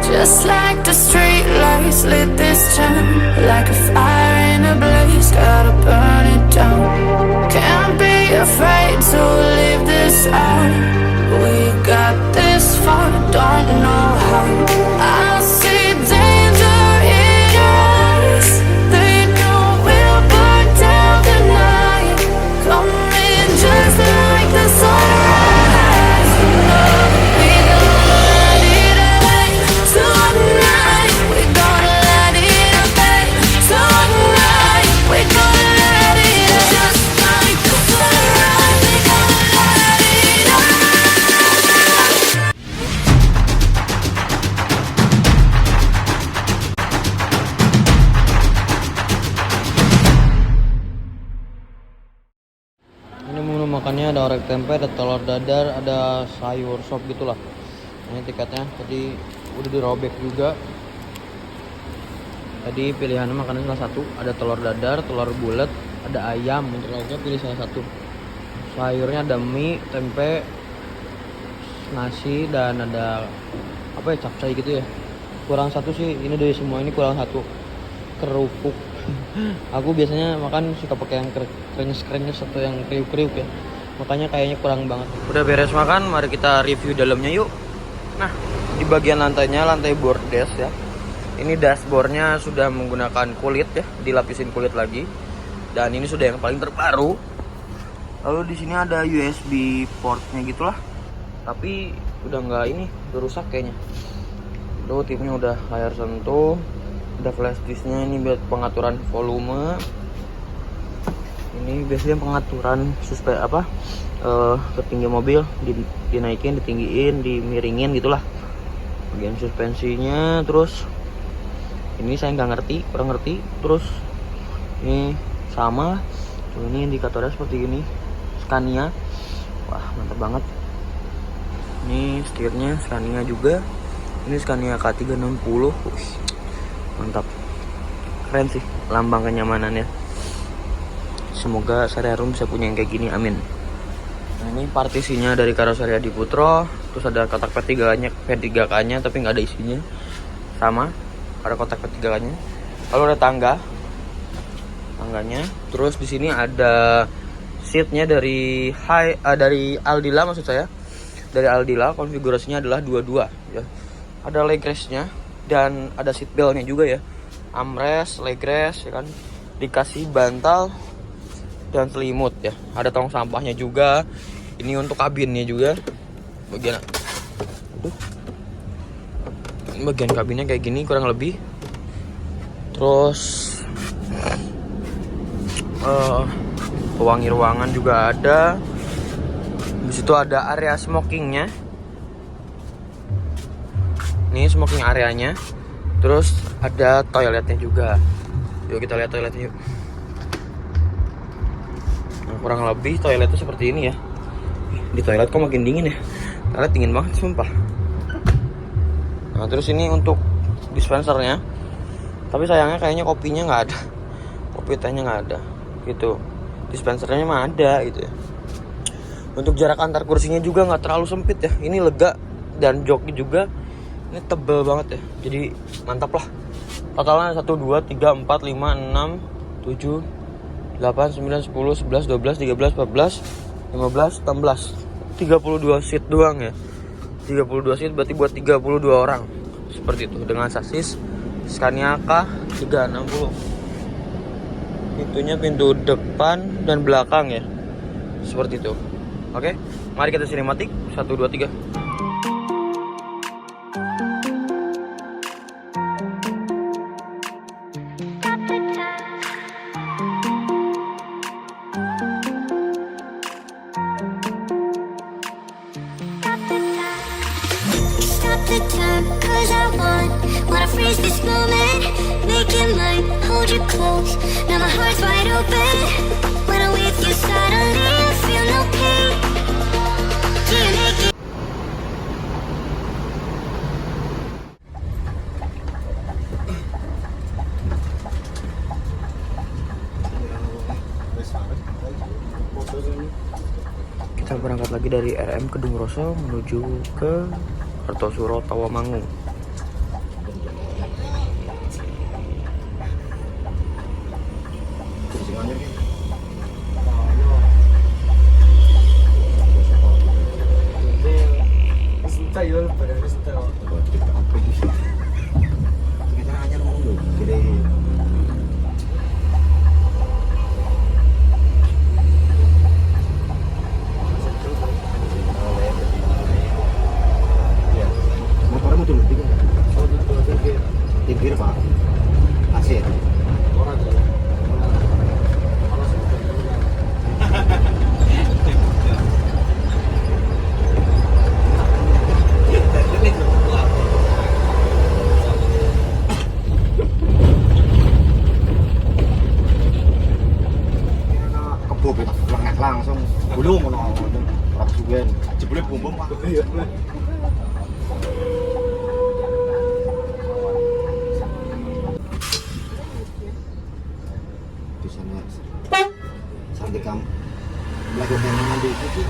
Just like the street lights lit this town, like a fire in a blaze, gotta burn it down. Can't be afraid to leave this out. We got this far, don't know how. I see danger in us. They know we'll burn down the night. Coming just like the sunrise. No, we gonna let it away. Tonight, we gonna let it away. Tonight, we gonna let it away. Just like the sunrise, we gonna let it away. Ini menu makannya ada orek tempe, ada telur dadar, ada sayur sop gitulah. Ini tiketnya tadi udah dirobek juga. Tadi pilihannya makanan salah satu, ada telur dadar, telur bulat, ada ayam. Untuk lauknya pilih salah satu. Sayurnya ada mie, tempe, nasi, dan ada apa ya, capcay gitu ya. Kurang satu sih, ini dari semua ini kurang satu, kerupuk. Aku biasanya makan suka pakai yang krenyes atau yang kriuk-kriuk ya. Makanya kayaknya kurang banget. Udah beres makan, mari kita review dalamnya yuk. Nah, di bagian lantainya, lantai bordes ya. Ini dashboardnya sudah menggunakan kulit ya, dilapisin kulit lagi. Dan ini sudah yang paling terbaru. Lalu di sini ada USB portnya gitulah. Tapi udah nggak ini, udah rusak kayaknya. Tuh tipnya udah layar sentuh. Ada flash disknya, ini buat pengaturan volume. Ini biasanya pengaturan ketinggian mobil, dinaikin, ditinggiin, dimiringin gitulah. Bagian suspensinya, terus ini saya nggak ngerti, kurang ngerti. Terus ini sama, tuh ini indikatornya seperti ini, Scania. Wah mantap banget. Ini setirnya Scania juga. Ini Scania K360. Mantap, keren sih lambang kenyamanannya. Semoga Sariarum bisa punya yang kayak gini, amin. Nah ini partisinya dari karoseri Adi Putro. Terus ada kotak P3K-nya tapi nggak ada isinya. Sama, ada kotak P3K-nya. Lalu ada tangganya. Terus di sini ada seatnya dari Aldila, maksud saya. Dari Aldila, konfigurasinya adalah 22 ya. Ada leg rest-nya dan ada seat belt-nya juga ya. Armrest, leg rest ya kan. Dikasih bantal dan selimut ya. Ada tong sampahnya juga. Ini untuk kabinnya juga. Bagian kabinnya kayak gini kurang lebih. Terus pewangi ruangan juga ada. Di situ ada area smokingnya. Ini smoking areanya. Terus ada toiletnya juga. Yuk kita lihat toiletnya yuk. Nah, kurang lebih toiletnya seperti ini ya. Di toilet kok makin dingin ya. Toilet dingin banget sumpah. Nah terus ini untuk dispensernya. Tapi sayangnya kayaknya kopinya nggak ada. Kopi tehnya nggak ada gitu. Dispensernya mah ada gitu ya. Untuk jarak antar kursinya juga nggak terlalu sempit ya. Ini lega dan joknya juga ini tebel banget ya. Jadi mantap lah. Totalnya 1, 2, 3, 4, 5, 6, 7, 8, 9, 10, 11, 12, 13, 14, 15, 16 32 seat doang ya. 32 seat berarti buat 32 orang. Seperti itu dengan sasis Scania K360. Pintunya pintu depan dan belakang ya. Seperti itu. Oke, mari kita sinematik. 1, 2, 3. The time, 'cause I wanna freeze this moment, make it mine, hold you close. Now my heart's wide open. When I'm with you, suddenly I feel no pain. Do you make it? Kita berangkat lagi dari RM Kedung Roso menuju ke Kartosuro Tawamangu. semuanya nih. Tayo, pada bisa tahu. Kita hanya ngomong dulu. Jadi ya, motornya muncul tiga. Tingkir pak, asir. Orang tu. Orang sebut. Kebub lengah langsung gulung ono ora suwen jebule bom pak. Di sana sampai kamu melakukan mandi itu.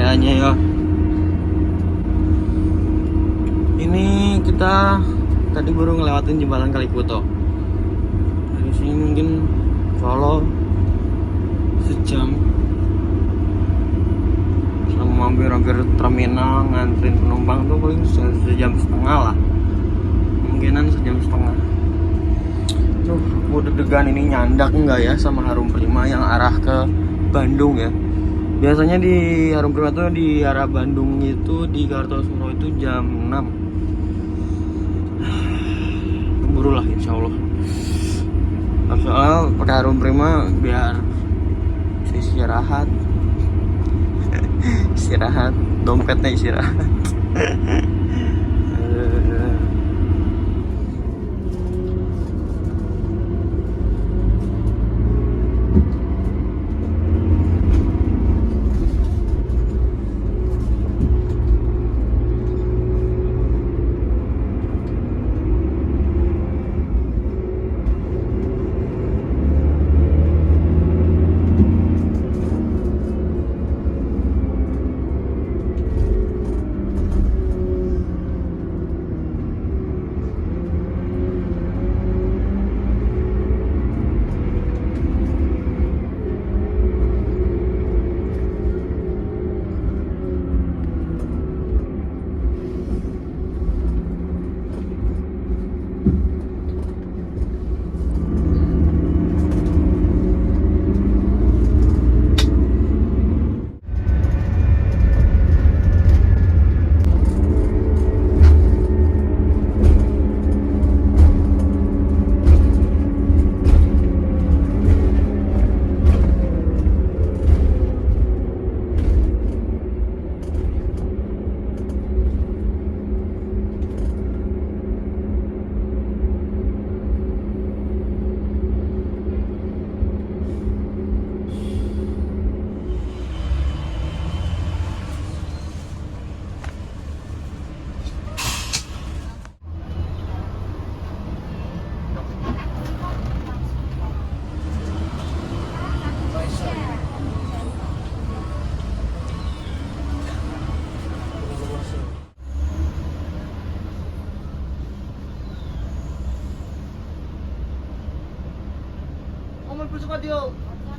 kayaknya ya. Ini kita tadi baru ngelewatin jembatan Kalikuto. Dari sini mungkin Solo sejam. Sama mampir-mampir terminal nganterin penumpang tuh paling sejam setengah lah. Kemungkinan sejam setengah. Tuh, aku deg-degan ini nyandak enggak ya sama Harum Prima yang arah ke Bandung ya. Biasanya di Harum Prima tuh di arah Bandung itu di Kartosuro itu jam 6. Keburu lah insya Allah. Soalnya pakai Harum Prima biar istirahat. Istirahat, dompetnya istirahat.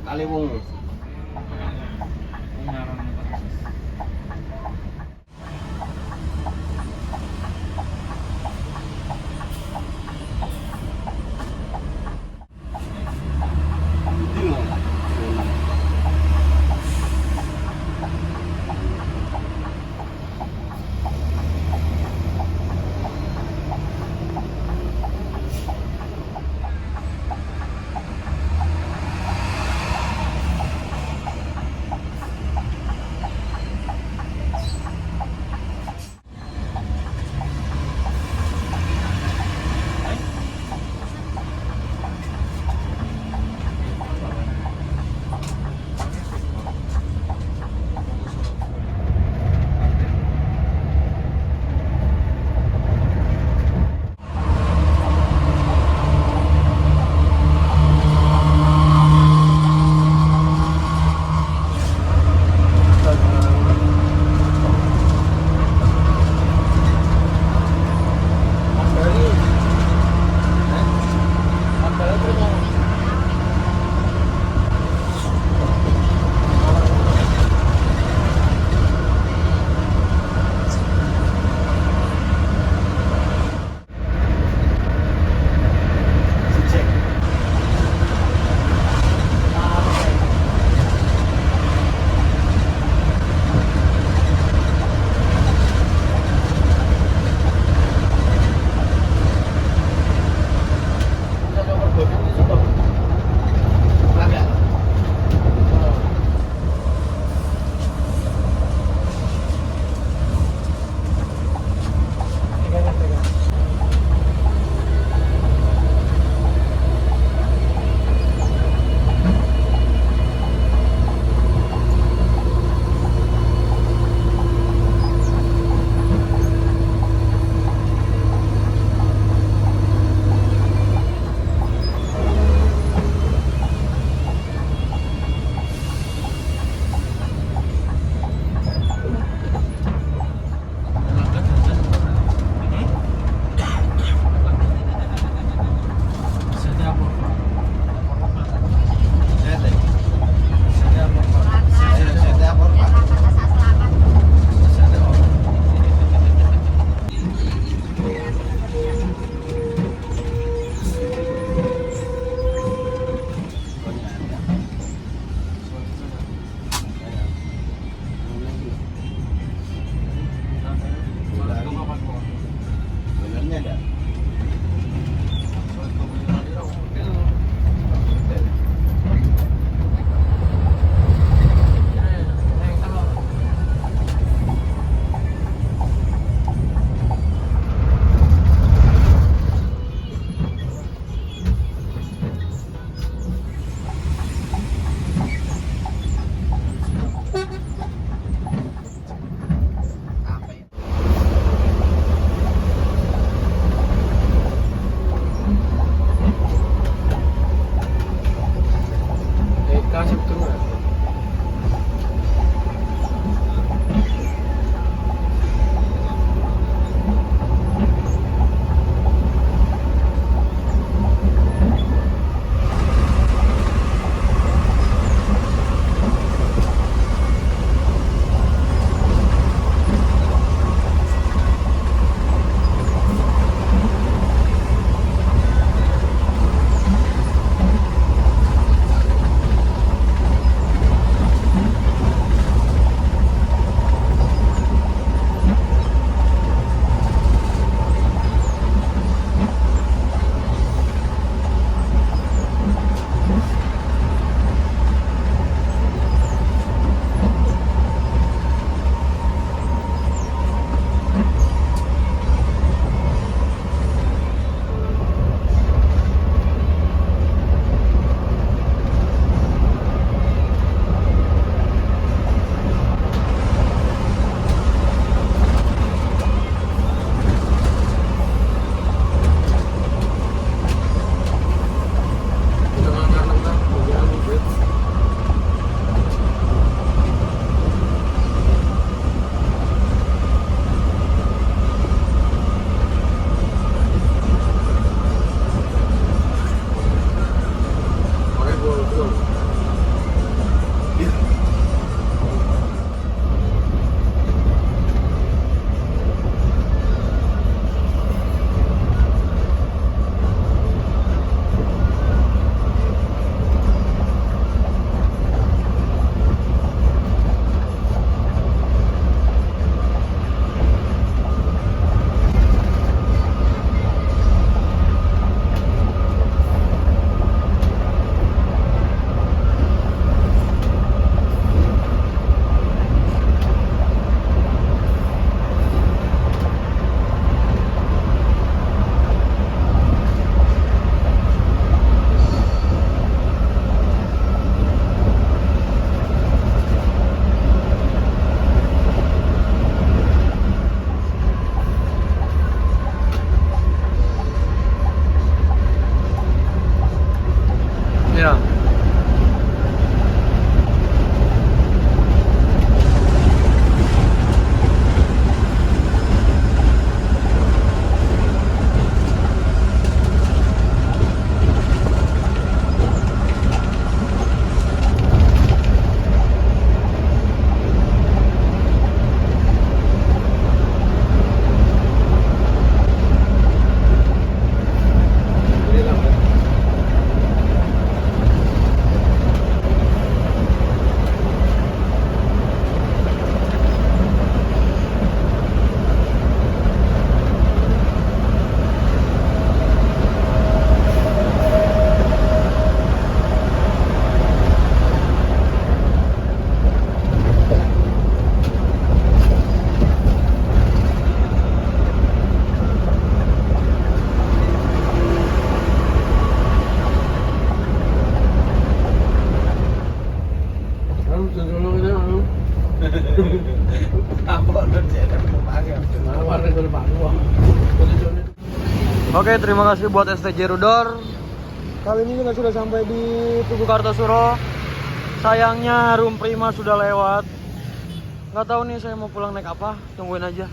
Kaliwung. Ini ada. Kasih tengah. Oke, terima kasih buat STJ Rudor. Kali ini kita sudah sampai di Tugu Kartosuro. Sayangnya Room Prima sudah lewat. Nggak tahu nih saya mau pulang naik apa, tungguin aja.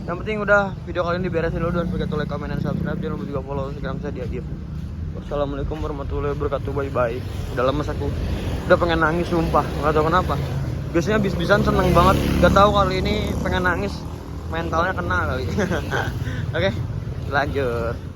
Yang penting udah video kali ini diberesin dulu, dan jangan lupa like, comment, dan subscribe. Jangan lupa juga follow Instagram saya di Adif. Wassalamualaikum warahmatullahi wabarakatuh. Bye bye. Udah lemes aku, udah pengen nangis sumpah, nggak tahu kenapa. Biasanya bis-bisan seneng banget, nggak tahu kali ini pengen nangis, mentalnya kena kali. Oke, lanjut.